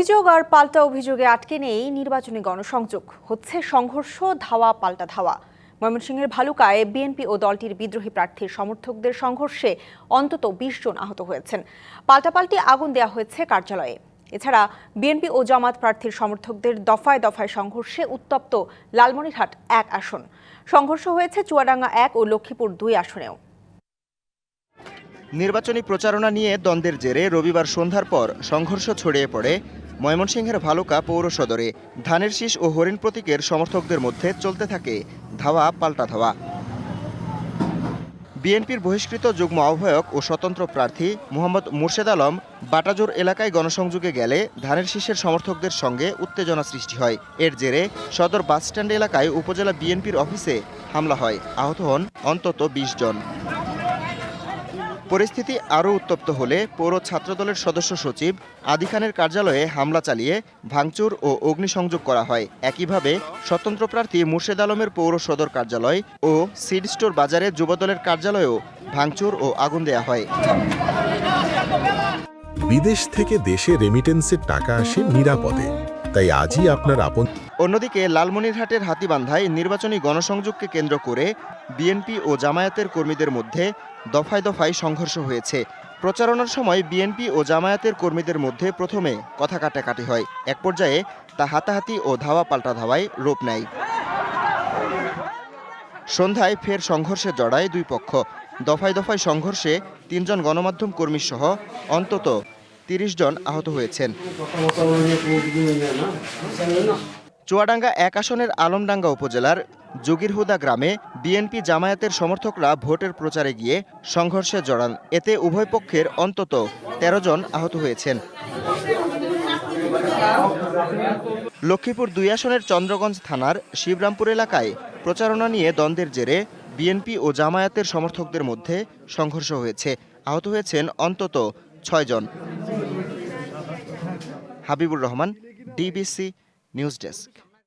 অভিযোগ আর পাল্টা অভিযোগে আটকে নেই নির্বাচনী গণসংযোগ, হচ্ছে সংঘর্ষ, ধাওয়া পাল্টা ধাওয়া। ময়মনসিংহের ভালুকায় বিএনপি ও দলটির বিদ্রোহী প্রার্থীর সমর্থকদের সংঘর্ষে অন্তত ২০ জন আহত হয়েছেন। পাল্টাপাল্টি আগুন দেওয়া হয়েছে কার্যালয়ে। এছাড়া বিএনপি ও জামাত প্রার্থীর সমর্থকদের দফায় দফায় সংঘর্ষে উত্তপ্ত লালমনিরহাট ১ আসন। সংঘর্ষ হয়েছে চুয়াডাঙ্গা ১ ও লক্ষ্মীপুর ২ আসনেও। নির্বাচনী প্রচারণা নিয়ে দ্বন্দ্বের জেরে রবিবার সন্ধ্যার পর সংঘর্ষ ছড়িয়ে পড়ে ময়মনসিংহের ভালুকা পৌর সদরে। ধানের শীষ ও হরিণ প্রতীকের সমর্থকদের মধ্যে চলতে থাকে ধাওয়া পাল্টা ধাওয়া। বিএনপির বহিষ্কৃত যুগ্ম আহ্বায়ক ও স্বতন্ত্র প্রার্থী মোহাম্মদ মুর্শেদ আলম বাটাজোর এলাকায় গণসংযোগে গেলে ধানের শীষের সমর্থকদের সঙ্গে উত্তেজনা সৃষ্টি হয়। এর জেরে সদর বাসস্ট্যান্ড এলাকায় উপজেলা বিএনপির অফিসে হামলা হয়। আহত হন অন্তত ২০ জন। পরিস্থিতি আরও উত্তপ্ত হলে পৌর ছাত্রদলের সদস্য সচিব আদি খানের কার্যালয়ে হামলা চালিয়ে ভাঙচুর ও অগ্নিসংযোগ করা হয়। একইভাবে স্বতন্ত্র প্রার্থী মুর্শেদ আলমের পৌর সদর কার্যালয় ও সিড স্টোর বাজারে যুবদলের কার্যালয়েও ভাঙচুর ও আগুন দেয়া হয়। বিদেশ থেকে দেশে রেমিটেন্সের টাকা আসে নিরাপদে, তাই আজই আপনার আপন। অন্যদিকে লালমনিরহাটের হাতীবান্ধায় নির্বাচনী গণসংযোগকে কেন্দ্র করে বিএনপি ও জামায়াতের কর্মীদের মধ্যে দফায় দফায় সংঘর্ষ হয়েছে। প্রচারণার সময় বিএনপি ও জামায়াতের কর্মীদের মধ্যে প্রথমে কথা কাটাকাটি হয়। এক পর্যায়ে তা হাতাহাতি ও ধাওয়া পাল্টা ধাওয়ায় রূপ নেয়। সন্ধ্যায় ফের সংঘর্ষে জড়ায় দুই পক্ষ। দফায় দফায় সংঘর্ষে ৩ জন গণমাধ্যম কর্মী সহ অন্তত ৩০ জন আহত হয়েছেন। চুয়াডাঙ্গা ১ আসনের আলমডাঙ্গা উপজেলার জগিরহুদা গ্রামে বিএনপি জামায়াতের সমর্থকরা ভোটের প্রচারে গিয়ে সংঘর্ষে জড়ান। এতে উভয় পক্ষের অন্তত ১৩ জন আহত হয়েছেন। লক্ষ্মীপুর ২ আসনের চন্দ্রগঞ্জ থানার শিবরামপুর এলাকায় প্রচারণা নিয়ে দ্বন্দ্বের জেরে বিএনপি ও জামায়াতের সমর্থকদের মধ্যে সংঘর্ষ হয়েছে। আহত হয়েছেন অন্তত ৬ জন। Habibur Rahman, DBC news desk.